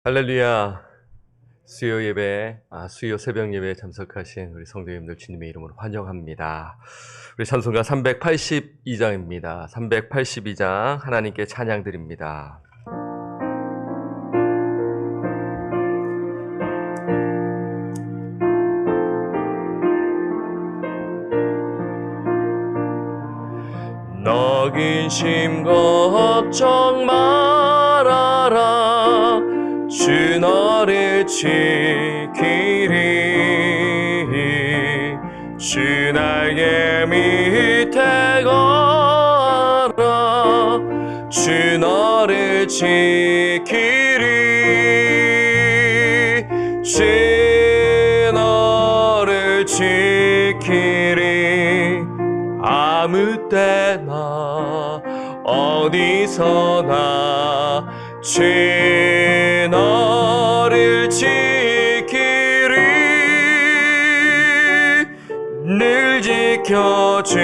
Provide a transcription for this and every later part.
할렐루야. 수요 예배, 수요 새벽 예배에 참석하신 우리 성도님들 주님의 이름으로 환영합니다. 우리 찬송가 382장입니다. 382장 하나님께 찬양 드립니다. 너 근심 걱정 말아라. 주 너를 지키리. 주 날개 밑에 거하라. 주 너를 지키리. 주 너를 지키리. 아무 때나 어디서나 주 너를 지키리. 늘 지켜주시리.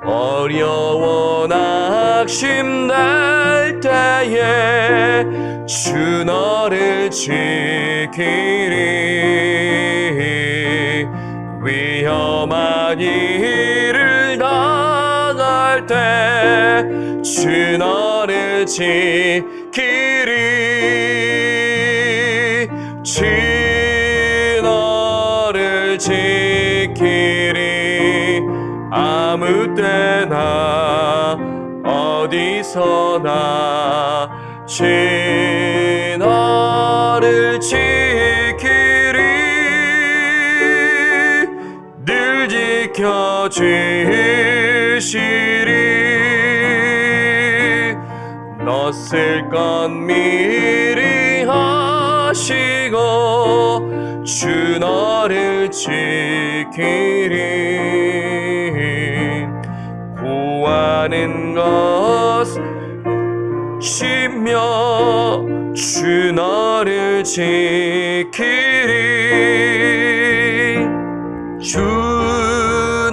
어려워 낙심될 때에 주 너를 지키리. 위험한 일을 당할 때 주 너를 지키리. 주 너를 지키리. 아무 때나 어디서나 주 너를 지키리. 늘 지켜주시리. 너 쓸 건 미리 하시고 주 너를 지키리. 구하는 것 쉬며 주 너를 지키리. 주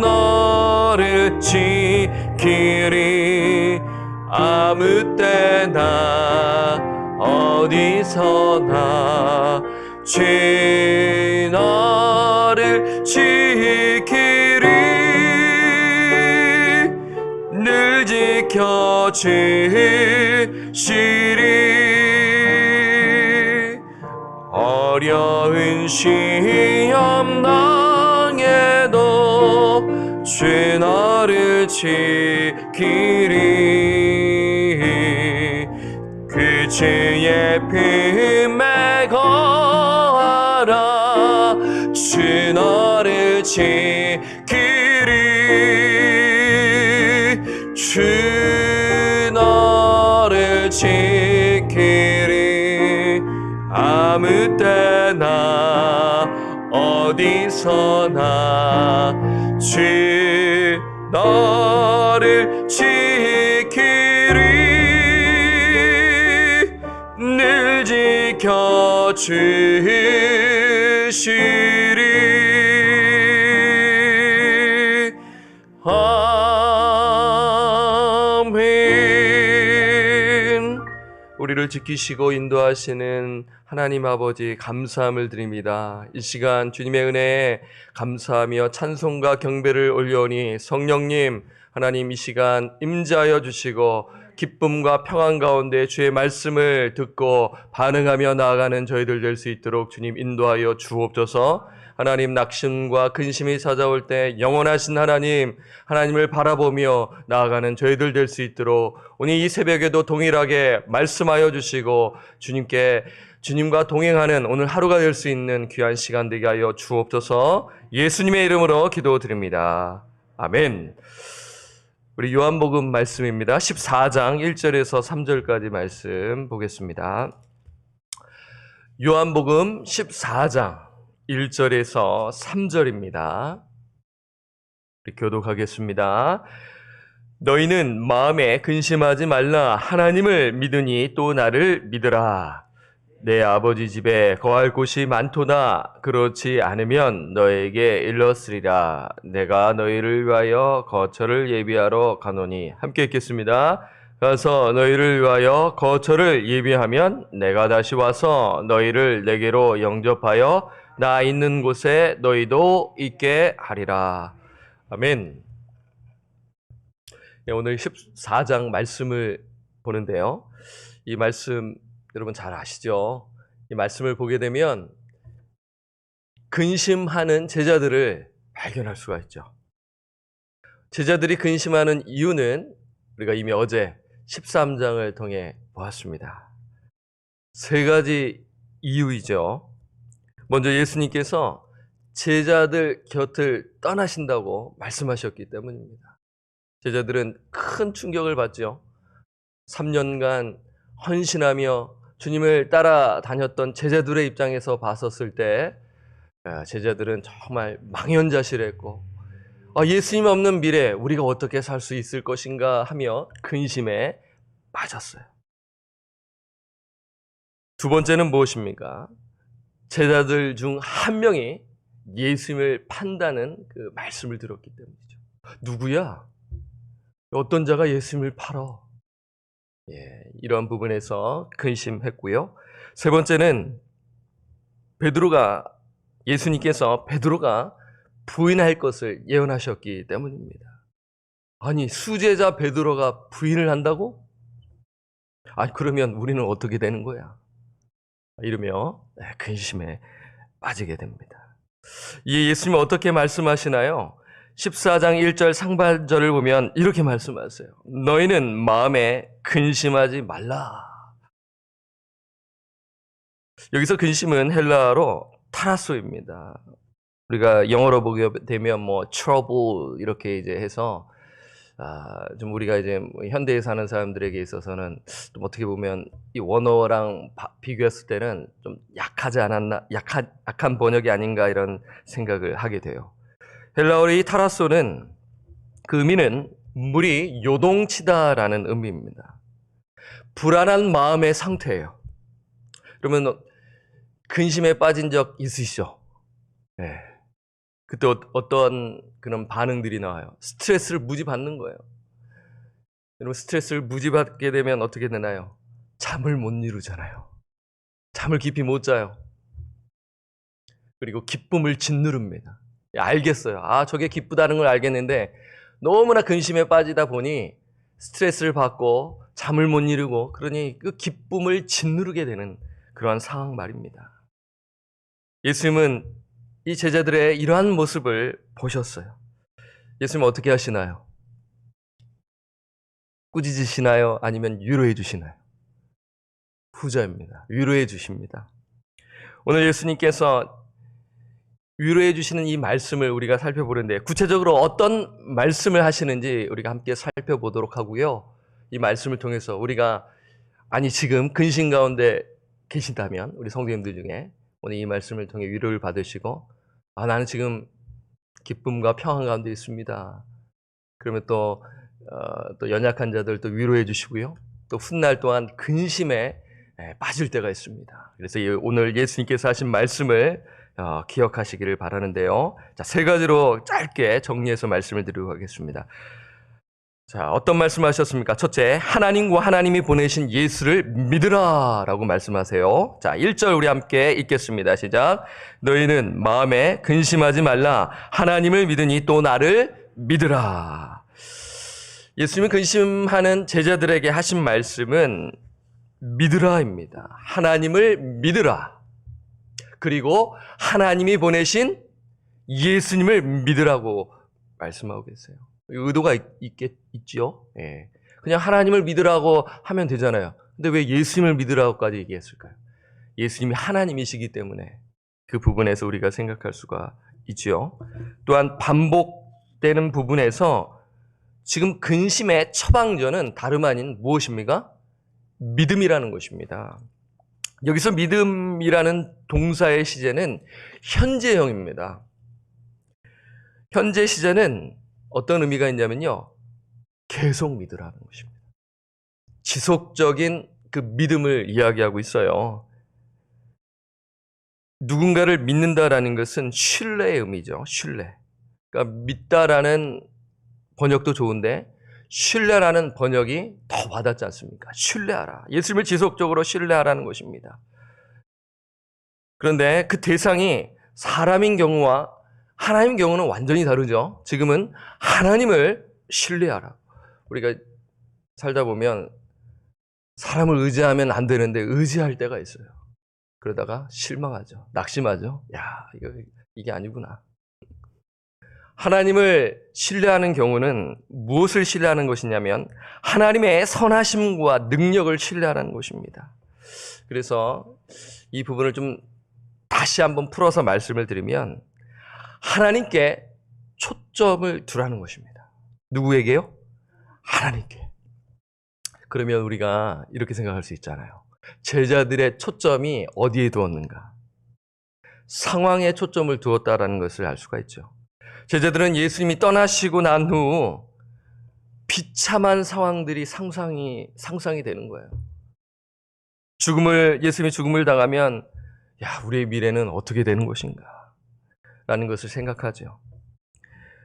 너를 지키리. 아무 때나 어디서나 주 너를 지키리. 늘 지켜주시리. 어려운 시험 당해도 주 너를 지키리. 그 주의 품에 거하라. 주 너를 지키리. 주 너를 지키리. 아무 때나 어디서나 주 너를 지키리. 늘 지켜주시리. 아멘. 우리를 지키시고 인도하시는 하나님 아버지 감사함을 드립니다. 이 시간 주님의 은혜에 감사하며 찬송과 경배를 올려오니 성령님 하나님 이 시간 임재하여 주시고 기쁨과 평안 가운데 주의 말씀을 듣고 반응하며 나아가는 저희들 될 수 있도록 주님 인도하여 주옵소서. 하나님 낙심과 근심이 찾아올 때 영원하신 하나님을 바라보며 나아가는 저희들 될 수 있도록 오늘 이 새벽에도 동일하게 말씀하여 주시고 주님과 동행하는 오늘 하루가 될 수 있는 귀한 시간 되게 하여 주옵소서. 예수님의 이름으로 기도드립니다. 아멘. 우리 요한복음 말씀입니다. 14장 1절에서 3절까지 말씀 보겠습니다. 요한복음 14장 1절에서 3절입니다. 우리 교독하겠습니다. 너희는 마음에 근심하지 말라. 하나님을 믿으니 또 나를 믿으라. 내 아버지 집에 거할 곳이 많도다. 그렇지 않으면 너에게 일렀으리라. 내가 너희를 위하여 거처를 예비하러 가노니. 함께 읽겠습니다. 가서 너희를 위하여 거처를 예비하면 내가 다시 와서 너희를 내게로 영접하여 나 있는 곳에 너희도 있게 하리라. 아멘. 오늘 14장 말씀을 보는데요. 이 말씀 여러분 잘 아시죠? 이 말씀을 보게 되면 근심하는 제자들을 발견할 수가 있죠. 제자들이 근심하는 이유는 우리가 이미 어제 13장을 통해 보았습니다. 세 가지 이유이죠. 먼저 예수님께서 제자들 곁을 떠나신다고 말씀하셨기 때문입니다. 제자들은 큰 충격을 받죠. 3년간 헌신하며 주님을 따라다녔던 제자들의 입장에서 봤었을 때 제자들은 정말 망연자실했고 예수님 없는 미래 우리가 어떻게 살 수 있을 것인가 하며 근심에 빠졌어요. 두 번째는 무엇입니까? 제자들 중 한 명이 예수님을 판다는 그 말씀을 들었기 때문이죠. 누구야? 어떤 자가 예수님을 팔어? 이런 부분에서 근심했고요. 세 번째는 예수님께서 베드로가 부인할 것을 예언하셨기 때문입니다. 아니, 수제자 베드로가 부인을 한다고? 그러면 우리는 어떻게 되는 거야? 이러며 근심에 빠지게 됩니다. 이 예수님은 어떻게 말씀하시나요? 14장 1절 상반절을 보면 이렇게 말씀하세요. 너희는 마음에 근심하지 말라. 여기서 근심은 헬라어로 타라소입니다. 우리가 영어로 보게 되면 trouble 이렇게 이제 해서 좀 우리가 이제 현대에 사는 사람들에게 있어서는 좀 어떻게 보면 이 원어랑 비교했을 때는 좀 약하지 않았나, 약한 번역이 아닌가 이런 생각을 하게 돼요. 헬라어의 타라소는 그 의미는 물이 요동치다라는 의미입니다. 불안한 마음의 상태예요. 그러면 근심에 빠진 적 있으시죠? 네. 그때 어떤 그런 반응들이 나와요. 스트레스를 무지 받는 거예요. 여러분 스트레스를 무지 받게 되면 어떻게 되나요? 잠을 못 이루잖아요. 잠을 깊이 못 자요. 그리고 기쁨을 짓누릅니다. 알겠어요. 저게 기쁘다는 걸 알겠는데 너무나 근심에 빠지다 보니 스트레스를 받고 잠을 못 이루고 그러니 그 기쁨을 짓누르게 되는 그러한 상황 말입니다. 예수님은 이 제자들의 이러한 모습을 보셨어요. 예수님은 어떻게 하시나요? 꾸짖으시나요? 아니면 위로해 주시나요? 후자입니다. 위로해 주십니다. 오늘 예수님께서 위로해 주시는 이 말씀을 우리가 살펴보는데 구체적으로 어떤 말씀을 하시는지 우리가 함께 살펴보도록 하고요. 이 말씀을 통해서 우리가 지금 근심 가운데 계신다면 우리 성도님들 중에 오늘 이 말씀을 통해 위로를 받으시고 나는 지금 기쁨과 평안 가운데 있습니다. 그러면 또 연약한 자들 또 위로해 주시고요. 또 훗날 또한 근심에 빠질 때가 있습니다. 그래서 오늘 예수님께서 하신 말씀을 기억하시기를 바라는데요. 자, 세 가지로 짧게 정리해서 말씀을 드리도록 하겠습니다. 자, 어떤 말씀하셨습니까? 첫째, 하나님과 하나님이 보내신 예수를 믿으라 라고 말씀하세요. 자, 1절 우리 함께 읽겠습니다. 시작. 너희는 마음에 근심하지 말라. 하나님을 믿으니 또 나를 믿으라. 예수님은 근심하는 제자들에게 하신 말씀은 믿으라입니다. 하나님을 믿으라. 그리고 하나님이 보내신 예수님을 믿으라고 말씀하고 계세요. 의도가 있죠. 그냥 하나님을 믿으라고 하면 되잖아요. 근데 왜 예수님을 믿으라고까지 얘기했을까요? 예수님이 하나님이시기 때문에 그 부분에서 우리가 생각할 수가 있죠. 또한 반복되는 부분에서 지금 근심의 처방전은 다름 아닌 무엇입니까? 믿음이라는 것입니다. 여기서 믿음이라는 동사의 시제는 현재형입니다. 현재 시제는 어떤 의미가 있냐면요. 계속 믿으라는 것입니다. 지속적인 그 믿음을 이야기하고 있어요. 누군가를 믿는다라는 것은 신뢰의 의미죠. 신뢰. 그러니까 믿다라는 번역도 좋은데 신뢰라는 번역이 더 와닿지 않습니까? 신뢰하라. 예수님을 지속적으로 신뢰하라는 것입니다. 그런데 그 대상이 사람인 경우와 하나님인 경우는 완전히 다르죠. 지금은 하나님을 신뢰하라. 우리가 살다 보면 사람을 의지하면 안 되는데 의지할 때가 있어요. 그러다가 실망하죠. 낙심하죠. 야, 이게 아니구나. 하나님을 신뢰하는 경우는 무엇을 신뢰하는 것이냐면 하나님의 선하심과 능력을 신뢰하는 것입니다. 그래서 이 부분을 좀 다시 한번 풀어서 말씀을 드리면 하나님께 초점을 두라는 것입니다. 누구에게요? 하나님께. 그러면 우리가 이렇게 생각할 수 있잖아요. 제자들의 초점이 어디에 두었는가? 상황에 초점을 두었다라는 것을 알 수가 있죠. 제자들은 예수님이 떠나시고 난 후 비참한 상황들이 상상이 되는 거예요. 예수님이 죽음을 당하면 야, 우리의 미래는 어떻게 되는 것인가? 라는 것을 생각하죠.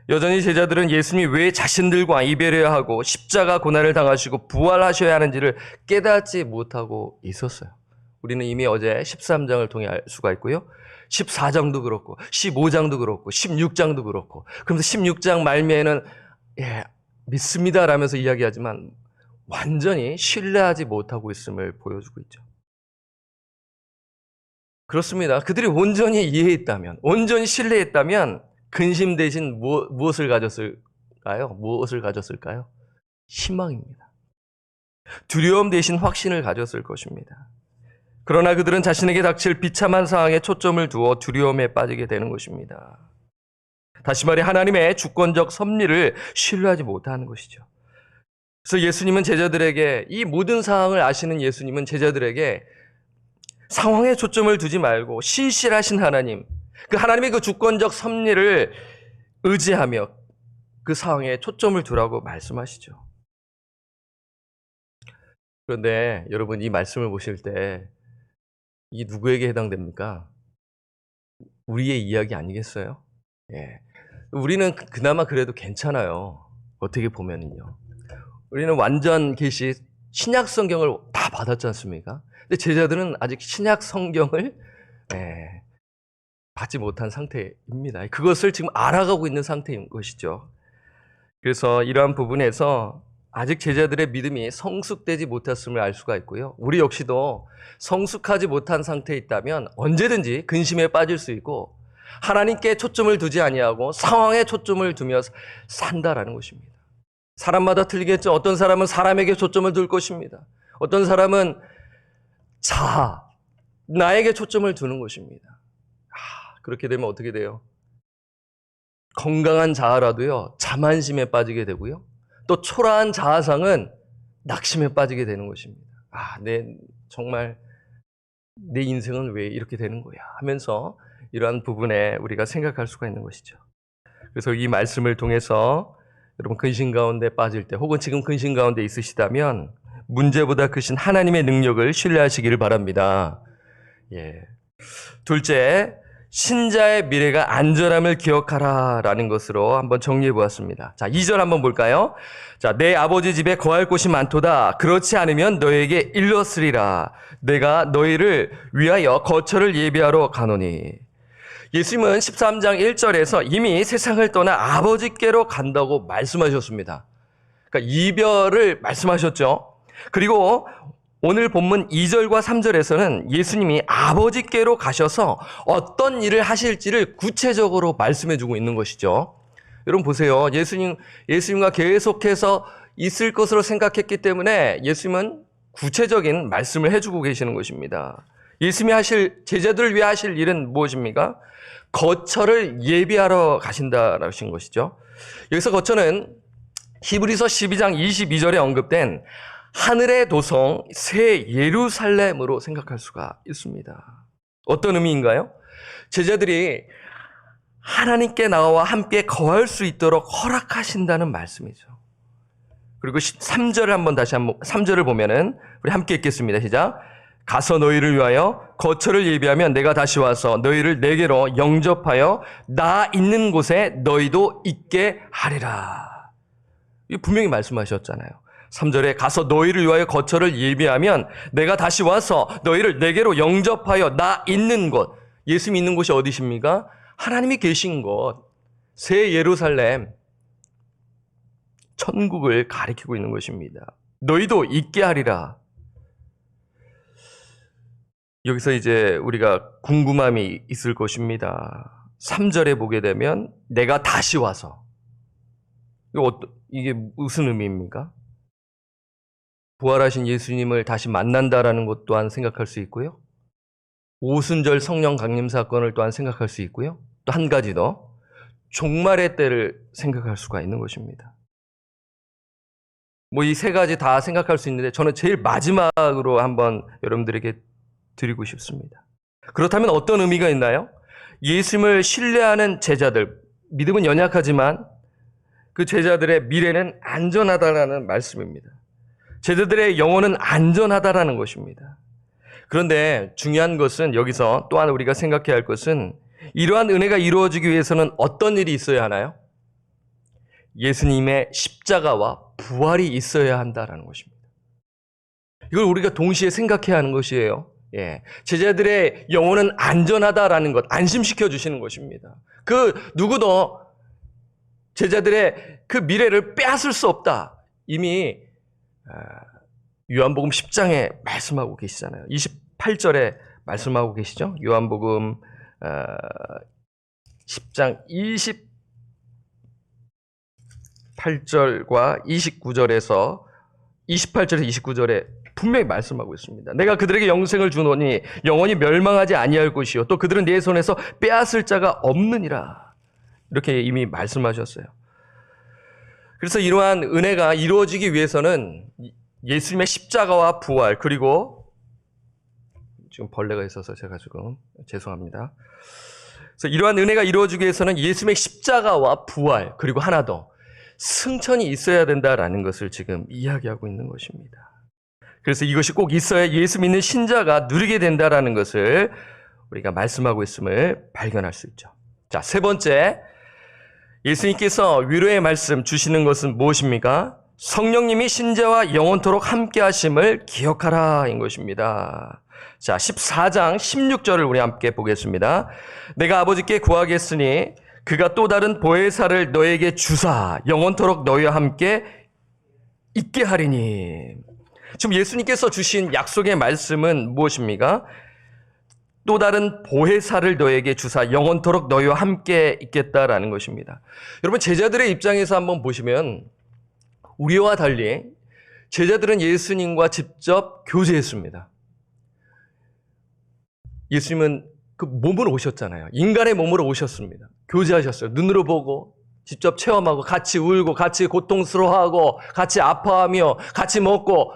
여전히 제자들은 예수님이 왜 자신들과 이별해야 하고 십자가 고난을 당하시고 부활하셔야 하는지를 깨닫지 못하고 있었어요. 우리는 이미 어제 13장을 통해 알 수가 있고요. 14장도 그렇고 15장도 그렇고 16장도 그렇고 그러면서 16장 말미에는 믿습니다 라면서 이야기하지만 완전히 신뢰하지 못하고 있음을 보여주고 있죠. 그렇습니다. 그들이 온전히 이해했다면, 온전히 신뢰했다면 근심 대신 무엇을 가졌을까요? 무엇을 가졌을까요? 희망입니다. 두려움 대신 확신을 가졌을 것입니다. 그러나 그들은 자신에게 닥칠 비참한 상황에 초점을 두어 두려움에 빠지게 되는 것입니다. 다시 말해 하나님의 주권적 섭리를 신뢰하지 못하는 것이죠. 그래서 예수님은 제자들에게 이 모든 상황을 아시는 예수님은 제자들에게 상황에 초점을 두지 말고 신실하신 하나님, 그 하나님의 그 주권적 섭리를 의지하며 그 상황에 초점을 두라고 말씀하시죠. 그런데 여러분 이 말씀을 보실 때 이 누구에게 해당됩니까? 우리의 이야기 아니겠어요? 예. 우리는 그나마 그래도 괜찮아요. 어떻게 보면은요. 우리는 완전 계시 신약 성경을 다 받았지 않습니까? 근데 제자들은 아직 신약 성경을 받지 못한 상태입니다. 그것을 지금 알아가고 있는 상태인 것이죠. 그래서 이러한 부분에서 아직 제자들의 믿음이 성숙되지 못했음을 알 수가 있고요. 우리 역시도 성숙하지 못한 상태에 있다면 언제든지 근심에 빠질 수 있고 하나님께 초점을 두지 아니하고 상황에 초점을 두며 산다라는 것입니다. 사람마다 틀리겠죠. 어떤 사람은 사람에게 초점을 둘 것입니다. 어떤 사람은 나에게 초점을 두는 것입니다. 그렇게 되면 어떻게 돼요? 건강한 자아라도요, 자만심에 빠지게 되고요. 또 초라한 자아상은 낙심에 빠지게 되는 것입니다. 정말 내 인생은 왜 이렇게 되는 거야 하면서 이러한 부분에 우리가 생각할 수가 있는 것이죠. 그래서 이 말씀을 통해서 여러분 근심 가운데 빠질 때 혹은 지금 근심 가운데 있으시다면 문제보다 크신 하나님의 능력을 신뢰하시기를 바랍니다. 둘째, 신자의 미래가 안전함을 기억하라라는 것으로 한번 정리해 보았습니다. 자, 2절 한번 볼까요? 자, 내 아버지 집에 거할 곳이 많도다. 그렇지 않으면 너에게 일렀으리라. 내가 너희를 위하여 거처를 예비하러 가노니. 예수님은 13장 1절에서 이미 세상을 떠나 아버지께로 간다고 말씀하셨습니다. 그러니까 이별을 말씀하셨죠. 그리고 오늘 본문 2절과 3절에서는 예수님이 아버지께로 가셔서 어떤 일을 하실지를 구체적으로 말씀해주고 있는 것이죠. 여러분 보세요. 예수님과 계속해서 있을 것으로 생각했기 때문에 예수님은 구체적인 말씀을 해주고 계시는 것입니다. 예수님이 제자들을 위해 하실 일은 무엇입니까? 거처를 예비하러 가신다라고 하신 것이죠. 여기서 거처는 히브리서 12장 22절에 언급된 하늘의 도성 새 예루살렘으로 생각할 수가 있습니다. 어떤 의미인가요? 제자들이 하나님께 나와 함께 거할 수 있도록 허락하신다는 말씀이죠. 그리고 3절을 보면은 우리 함께 읽겠습니다. 시작. 가서 너희를 위하여 거처를 예비하면 내가 다시 와서 너희를 내게로 영접하여 나 있는 곳에 너희도 있게 하리라. 이 분명히 말씀하셨잖아요. 3절에 가서 너희를 위하여 거처를 예비하면 내가 다시 와서 너희를 내게로 영접하여 나 있는 곳. 예수님이 있는 곳이 어디십니까? 하나님이 계신 곳, 새 예루살렘, 천국을 가리키고 있는 것입니다. 너희도 있게 하리라. 여기서 이제 우리가 궁금함이 있을 것입니다. 3절에 보게 되면 내가 다시 와서, 이게 무슨 의미입니까? 부활하신 예수님을 다시 만난다라는 것 또한 생각할 수 있고요. 오순절 성령 강림 사건을 또한 생각할 수 있고요. 또 한 가지 더, 종말의 때를 생각할 수가 있는 것입니다. 이 세 가지 다 생각할 수 있는데 저는 제일 마지막으로 한번 여러분들에게 드리고 싶습니다. 그렇다면 어떤 의미가 있나요? 예수님을 신뢰하는 제자들, 믿음은 연약하지만 그 제자들의 미래는 안전하다라는 말씀입니다. 제자들의 영혼은 안전하다라는 것입니다. 그런데 중요한 것은 여기서 또한 우리가 생각해야 할 것은 이러한 은혜가 이루어지기 위해서는 어떤 일이 있어야 하나요? 예수님의 십자가와 부활이 있어야 한다라는 것입니다. 이걸 우리가 동시에 생각해야 하는 것이에요. 제자들의 영혼은 안전하다라는 것, 안심시켜 주시는 것입니다. 그 누구도 제자들의 그 미래를 빼앗을 수 없다. 이미 요한복음 10장에 말씀하고 계시잖아요. 28절에 말씀하고 계시죠. 요한복음 10장 28절과 29절에서 28절에서 29절에 분명히 말씀하고 있습니다. 내가 그들에게 영생을 주노니 영원히 멸망하지 아니할 것이요 또 그들은 내 손에서 빼앗을 자가 없느니라. 이렇게 이미 말씀하셨어요. 그래서 이러한 은혜가 이루어지기 위해서는 예수님의 십자가와 부활, 그리고 지금 벌레가 있어서 제가 지금 죄송합니다. 그래서 이러한 은혜가 이루어지기 위해서는 예수님의 십자가와 부활, 그리고 하나 더 승천이 있어야 된다라는 것을 지금 이야기하고 있는 것입니다. 그래서 이것이 꼭 있어야 예수 믿는 신자가 누리게 된다라는 것을 우리가 말씀하고 있음을 발견할 수 있죠. 자, 세 번째, 예수님께서 위로의 말씀 주시는 것은 무엇입니까? 성령님이 신자와 영원토록 함께 하심을 기억하라인 것입니다. 자, 14장 16절을 우리 함께 보겠습니다. 내가 아버지께 구하겠으니 그가 또 다른 보혜사를 너에게 주사 영원토록 너희와 함께 있게 하리니. 지금 예수님께서 주신 약속의 말씀은 무엇입니까? 또 다른 보혜사를 너에게 주사 영원토록 너희와 함께 있겠다라는 것입니다. 여러분, 제자들의 입장에서 한번 보시면 우리와 달리 제자들은 예수님과 직접 교제했습니다. 예수님은 그 몸으로 오셨잖아요. 인간의 몸으로 오셨습니다. 교제하셨어요. 눈으로 보고 직접 체험하고 같이 울고 같이 고통스러워하고 같이 아파하며 같이 먹고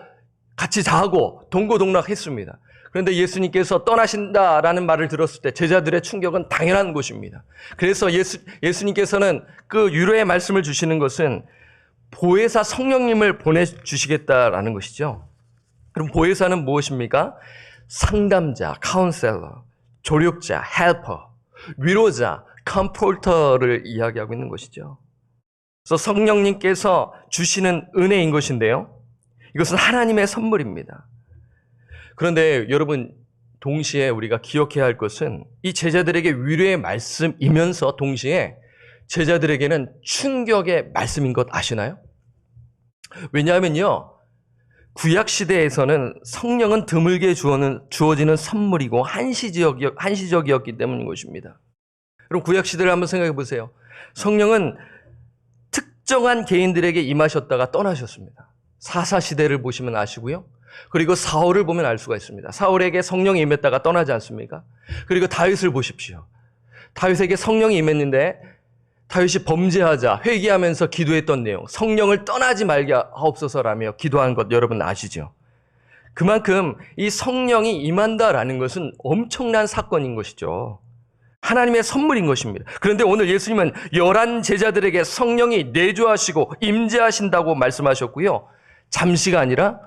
같이 자고 동고동락했습니다. 그런데 예수님께서 떠나신다라는 말을 들었을 때 제자들의 충격은 당연한 것입니다. 그래서 예수님께서는 그 위로의 말씀을 주시는 것은 보혜사 성령님을 보내주시겠다라는 것이죠. 그럼 보혜사는 무엇입니까? 상담자, 카운셀러, 조력자, 헬퍼, 위로자, 컴포터를 이야기하고 있는 것이죠. 그래서 성령님께서 주시는 은혜인 것인데요. 이것은 하나님의 선물입니다. 그런데 여러분, 동시에 우리가 기억해야 할 것은 이 제자들에게 위로의 말씀이면서 동시에 제자들에게는 충격의 말씀인 것 아시나요? 왜냐하면요, 구약시대에서는 성령은 드물게 주어지는 선물이고 한시적이었기 때문인 것입니다. 여러분, 구약시대를 한번 생각해 보세요. 성령은 특정한 개인들에게 임하셨다가 떠나셨습니다. 사사시대를 보시면 아시고요. 그리고 사울을 보면 알 수가 있습니다. 사울에게 성령이 임했다가 떠나지 않습니까? 그리고 다윗을 보십시오. 다윗에게 성령이 임했는데 다윗이 범죄하자 회개하면서 기도했던 내용, 성령을 떠나지 말게 하옵소서라며 기도한 것 여러분 아시죠? 그만큼 이 성령이 임한다라는 것은 엄청난 사건인 것이죠. 하나님의 선물인 것입니다. 그런데 오늘 예수님은 11 제자들에게 성령이 내주하시고 임재하신다고 말씀하셨고요. 잠시가 아니라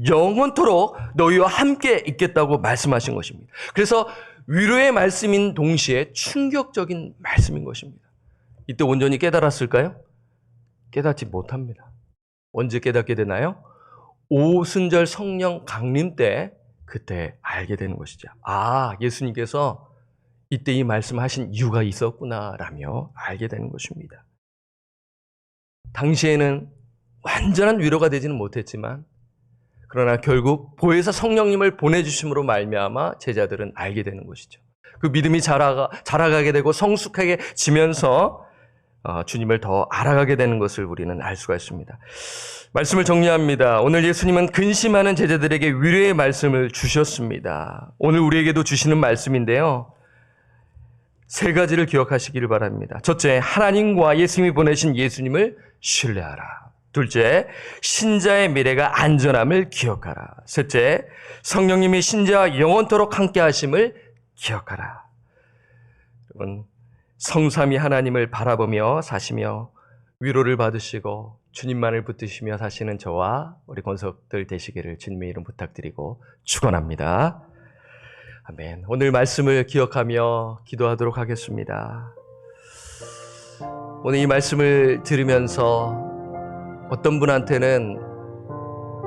영원토록 너희와 함께 있겠다고 말씀하신 것입니다. 그래서 위로의 말씀인 동시에 충격적인 말씀인 것입니다. 이때 온전히 깨달았을까요? 깨닫지 못합니다. 언제 깨닫게 되나요? 오순절 성령 강림 때 그때 알게 되는 것이죠. 아, 예수님께서 이때 이 말씀하신 이유가 있었구나라며 알게 되는 것입니다. 당시에는 완전한 위로가 되지는 못했지만 그러나 결국 보혜사 성령님을 보내주심으로 말미암아 제자들은 알게 되는 것이죠. 그 믿음이 자라가게 되고 성숙해지면서 주님을 더 알아가게 되는 것을 우리는 알 수가 있습니다. 말씀을 정리합니다. 오늘 예수님은 근심하는 제자들에게 위로의 말씀을 주셨습니다. 오늘 우리에게도 주시는 말씀인데요. 세 가지를 기억하시기를 바랍니다. 첫째, 하나님과 예수님이 보내신 예수님을 신뢰하라. 둘째, 신자의 미래가 안전함을 기억하라. 셋째, 성령님이 신자와 영원토록 함께 하심을 기억하라. 여러분, 성삼위 하나님을 바라보며 사시며 위로를 받으시고 주님만을 붙드시며 사시는 저와 우리 권속들 되시기를 주님의 이름 부탁드리고 축원합니다. 아멘. 오늘 말씀을 기억하며 기도하도록 하겠습니다. 오늘 이 말씀을 들으면서 어떤 분한테는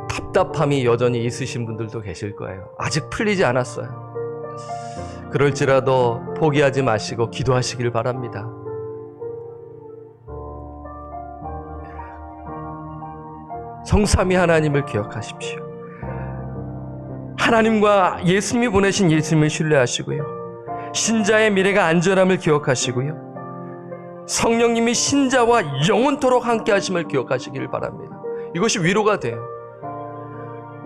답답함이 여전히 있으신 분들도 계실 거예요. 아직 풀리지 않았어요. 그럴지라도 포기하지 마시고 기도하시길 바랍니다. 성삼위 하나님을 기억하십시오. 하나님과 예수님이 보내신 예수님을 신뢰하시고요. 신자의 미래가 안전함을 기억하시고요. 성령님이 신자와 영원토록 함께 하심을 기억하시기를 바랍니다. 이것이 위로가 돼요.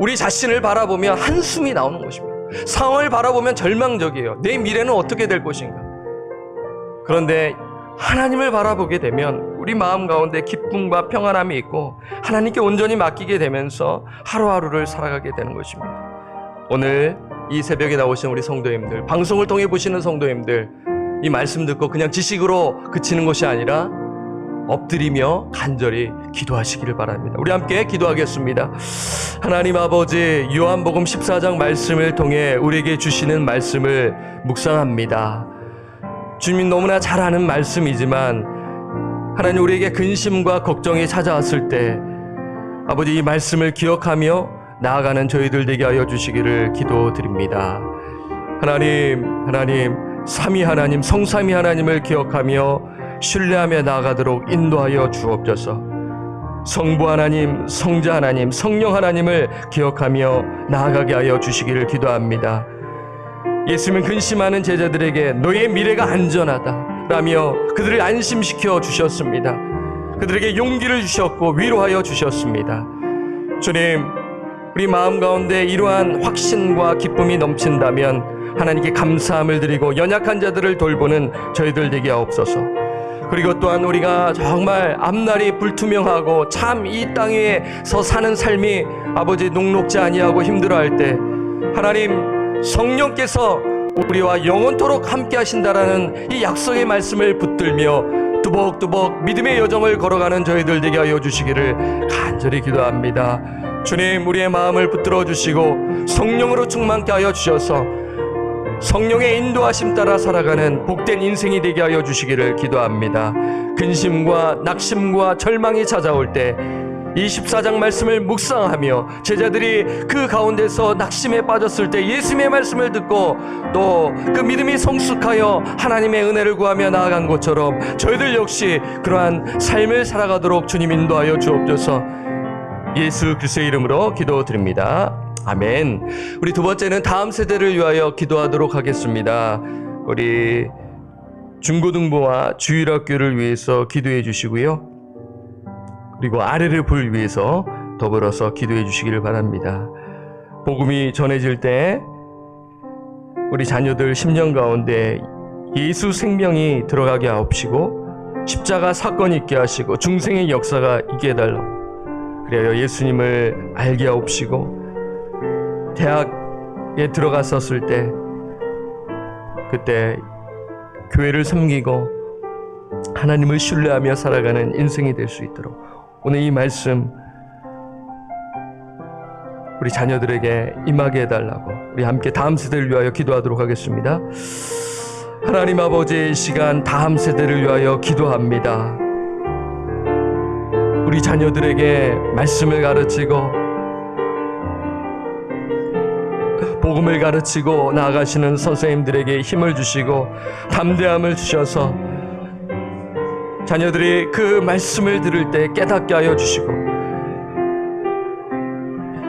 우리 자신을 바라보면 한숨이 나오는 것입니다. 상황을 바라보면 절망적이에요. 내 미래는 어떻게 될 것인가. 그런데 하나님을 바라보게 되면 우리 마음 가운데 기쁨과 평안함이 있고 하나님께 온전히 맡기게 되면서 하루하루를 살아가게 되는 것입니다. 오늘 이 새벽에 나오신 우리 성도님들, 방송을 통해 보시는 성도님들, 이 말씀 듣고 그냥 지식으로 그치는 것이 아니라 엎드리며 간절히 기도하시기를 바랍니다. 우리 함께 기도하겠습니다. 하나님 아버지, 요한복음 14장 말씀을 통해 우리에게 주시는 말씀을 묵상합니다. 주님 너무나 잘 아는 말씀이지만 하나님 우리에게 근심과 걱정이 찾아왔을 때 아버지 이 말씀을 기억하며 나아가는 저희들 되게 하여 주시기를 기도드립니다. 하나님 삼위 하나님, 성삼위 하나님을 기억하며 신뢰하며 나아가도록 인도하여 주옵소서. 성부 하나님, 성자 하나님, 성령 하나님을 기억하며 나아가게 하여 주시기를 기도합니다. 예수님은 근심하는 제자들에게 너의 미래가 안전하다 라며 그들을 안심시켜 주셨습니다. 그들에게 용기를 주셨고 위로하여 주셨습니다. 주님, 우리 마음 가운데 이러한 확신과 기쁨이 넘친다면 하나님께 감사함을 드리고 연약한 자들을 돌보는 저희들 되게 하옵소서. 그리고 또한 우리가 정말 앞날이 불투명하고 참 이 땅에서 사는 삶이 아버지 녹록지 아니하고 힘들어할 때 하나님 성령께서 우리와 영원토록 함께 하신다라는 이 약속의 말씀을 붙들며 뚜벅뚜벅 믿음의 여정을 걸어가는 저희들 되게 하여 주시기를 간절히 기도합니다. 주님, 우리의 마음을 붙들어 주시고 성령으로 충만케 하여 주셔서 성령의 인도하심 따라 살아가는 복된 인생이 되게 하여 주시기를 기도합니다. 근심과 낙심과 절망이 찾아올 때 이 14장 말씀을 묵상하며 제자들이 그 가운데서 낙심에 빠졌을 때 예수님의 말씀을 듣고 또 그 믿음이 성숙하여 하나님의 은혜를 구하며 나아간 것처럼 저희들 역시 그러한 삶을 살아가도록 주님 인도하여 주옵소서. 예수 그리스도의 이름으로 기도드립니다. 아멘. 우리 두 번째는 다음 세대를 위하여 기도하도록 하겠습니다. 우리 중고등부와 주일학교를 위해서 기도해 주시고요. 그리고 아래를 볼 위해서 더불어서 기도해 주시기를 바랍니다. 복음이 전해질 때 우리 자녀들 심령 가운데 예수 생명이 들어가게 하옵시고 십자가 사건이 있게 하시고 중생의 역사가 있게 해달라고 그래야 예수님을 알게 하옵시고 대학에 들어갔었을 때 그때 교회를 섬기고 하나님을 신뢰하며 살아가는 인생이 될 수 있도록 오늘 이 말씀 우리 자녀들에게 임하게 해달라고 우리 함께 다음 세대를 위하여 기도하도록 하겠습니다. 하나님 아버지, 이 시간 다음 세대를 위하여 기도합니다. 우리 자녀들에게 말씀을 가르치고 복음을 가르치고 나아가시는 선생님들에게 힘을 주시고 담대함을 주셔서 자녀들이 그 말씀을 들을 때 깨닫게 하여 주시고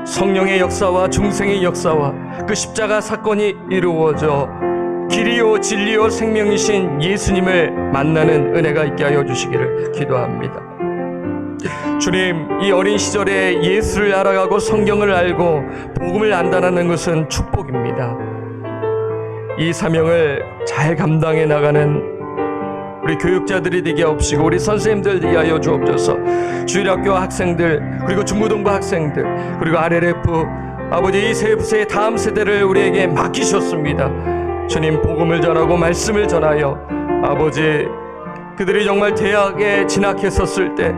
성령의 역사와 중생의 역사와 그 십자가 사건이 이루어져 길이요 진리요 생명이신 예수님을 만나는 은혜가 있게 하여 주시기를 기도합니다. 주님, 이 어린 시절에 예수를 알아가고 성경을 알고 복음을 안다는 것은 축복입니다. 이 사명을 잘 감당해 나가는 우리 교육자들이 되게 없이고 우리 선생님들 되게 하여 주옵소서. 주일학교 학생들, 그리고 중고등부 학생들, 그리고 RLF 아버지 이 세 다음 세대를 우리에게 맡기셨습니다. 주님, 복음을 전하고 말씀을 전하여 아버지 그들이 정말 대학에 진학했었을 때,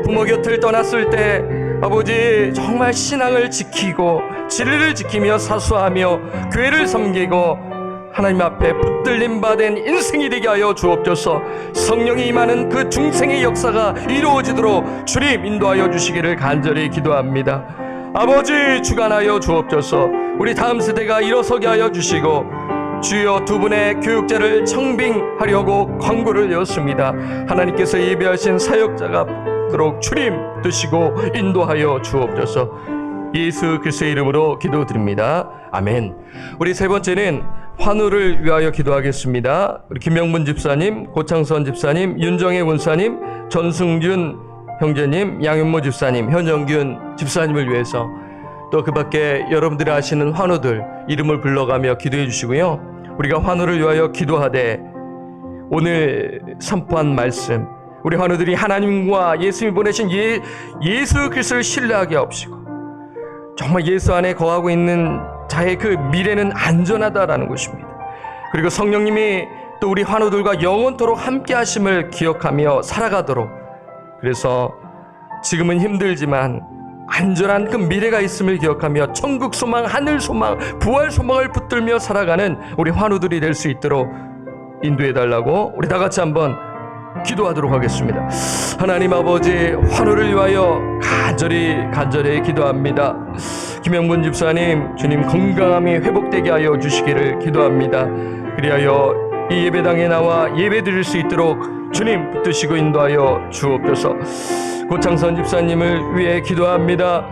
부모 곁을 떠났을 때 아버지 정말 신앙을 지키고 진리를 지키며 사수하며 교회를 섬기고 하나님 앞에 붙들림 받은 인생이 되게 하여 주옵소서. 성령이 임하는 그 중생의 역사가 이루어지도록 주님 인도하여 주시기를 간절히 기도합니다. 아버지 주관하여 주옵소서. 우리 다음 세대가 일어서게 하여 주시고 주여 두 분의 교육자를 청빙하려고 권고를 내었습니다. 하나님께서 예비하신 사역자가 그렇게 주님 드시고 인도하여 주옵소서. 예수 그리스도의 이름으로 기도드립니다. 아멘. 우리 세 번째는 환우를 위하여 기도하겠습니다. 우리 김명문 집사님, 고창선 집사님, 윤정혜 원사님, 전승준 형제님, 양윤모 집사님, 현정균 집사님을 위해서 또 그 밖에 여러분들이 아시는 환우들 이름을 불러가며 기도해 주시고요. 우리가 환우를 위하여 기도하되 오늘 선포한 말씀, 우리 환우들이 하나님과 예수님이 보내신 예수 그리스도를 신뢰하게 하옵시고 정말 예수 안에 거하고 있는 자의 그 미래는 안전하다라는 것입니다. 그리고 성령님이 또 우리 환우들과 영원토록 함께 하심을 기억하며 살아가도록, 그래서 지금은 힘들지만 안전한 그 미래가 있음을 기억하며 천국 소망, 하늘 소망, 부활 소망을 붙들며 살아가는 우리 환우들이 될 수 있도록 인도해 달라고 우리 다 같이 한번 기도하도록 하겠습니다. 하나님 아버지, 환우를 위하여 간절히 기도합니다. 김영문 집사님, 주님 건강함이 회복되게 하여 주시기를 기도합니다. 그리하여 이 예배당에 나와 예배 드릴 수 있도록 주님 붙드시고 인도하여 주옵소서. 고창선 집사님을 위해 기도합니다.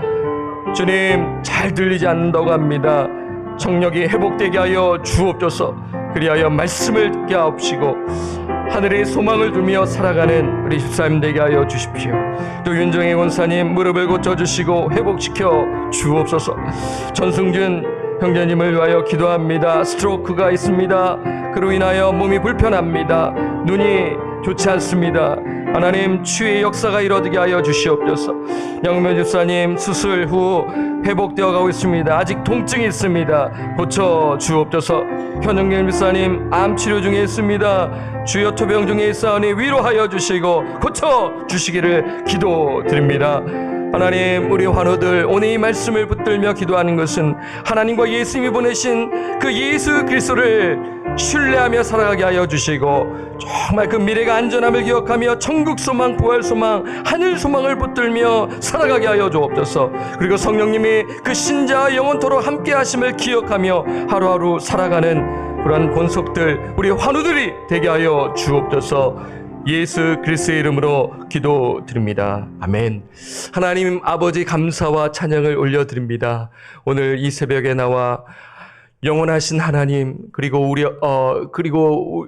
주님, 잘 들리지 않는다고 합니다. 청력이 회복되게 하여 주옵소서. 그리하여 말씀을 듣게 하옵시고 하늘의 소망을 두며 살아가는 우리 집사님 되게 하여 주십시오. 또 윤정혜 원사님 무릎을 고쳐주시고 회복시켜 주옵소서. 전승준 형제님을 위하여 기도합니다. 스트로크가 있습니다. 그로 인하여 몸이 불편합니다. 눈이 좋지 않습니다. 하나님, 치유의 역사가 이루어지게 하여 주시옵소서. 양면 집사님 수술 후 회복되어 가고 있습니다. 아직 통증이 있습니다. 고쳐 주옵소서. 현영길 집사님 암 치료 중에 있습니다. 주여 토병 중에 있사오니 위로하여 주시고 고쳐 주시기를 기도드립니다. 하나님, 우리 환우들 오늘 이 말씀을 붙들며 기도하는 것은 하나님과 예수님이 보내신 그 예수 그리스도를 신뢰하며 살아가게 하여 주시고 정말 그 미래가 안전함을 기억하며 천국 소망, 부활 소망, 하늘 소망을 붙들며 살아가게 하여 주옵소서. 그리고 성령님이 그 신자와 영원토록 함께 하심을 기억하며 하루하루 살아가는 그러한 권속들, 우리 환우들이 되게 하여 주옵소서. 예수 그리스도의 이름으로 기도드립니다. 아멘. 하나님 아버지, 감사와 찬양을 올려드립니다. 오늘 이 새벽에 나와 영원하신 하나님, 그리고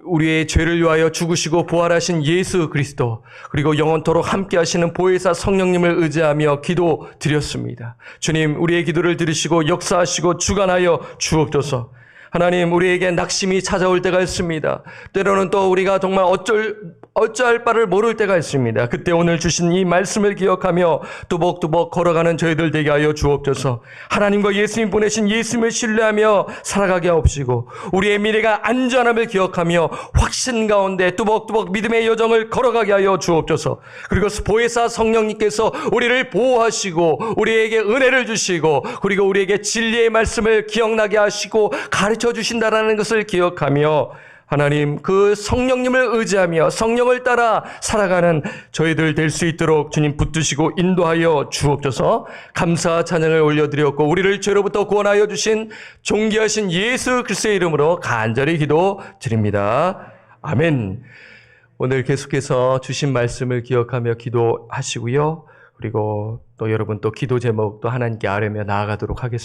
우리의 죄를 위하여 죽으시고 부활하신 예수 그리스도, 그리고 영원토록 함께 하시는 보혜사 성령님을 의지하며 기도드렸습니다. 주님, 우리의 기도를 들으시고 역사하시고 주관하여 주옵소서. 하나님, 우리에게 낙심이 찾아올 때가 있습니다. 때로는 또 우리가 정말 어찌할 바를 모를 때가 있습니다. 그때 오늘 주신 이 말씀을 기억하며 뚜벅뚜벅 걸어가는 저희들 되게 하여 주옵소서. 하나님과 예수님 보내신 예수님을 신뢰하며 살아가게 하옵시고 우리의 미래가 안전함을 기억하며 확신 가운데 뚜벅뚜벅 믿음의 여정을 걸어가게 하여 주옵소서. 그리고 보혜사 성령님께서 우리를 보호하시고 우리에게 은혜를 주시고 그리고 우리에게 진리의 말씀을 기억나게 하시고 가르쳐 주신다라는 것을 기억하며 하나님, 그 성령님을 의지하며 성령을 따라 살아가는 저희들 될 수 있도록 주님 붙드시고 인도하여 주옵소서. 감사 찬양을 올려드렸고 우리를 죄로부터 구원하여 주신 존귀하신 예수 그리스도의 이름으로 간절히 기도드립니다. 아멘. 오늘 계속해서 주신 말씀을 기억하며 기도하시고요. 그리고 또 여러분 또 기도 제목도 하나님께 아뢰며 나아가도록 하겠습니다.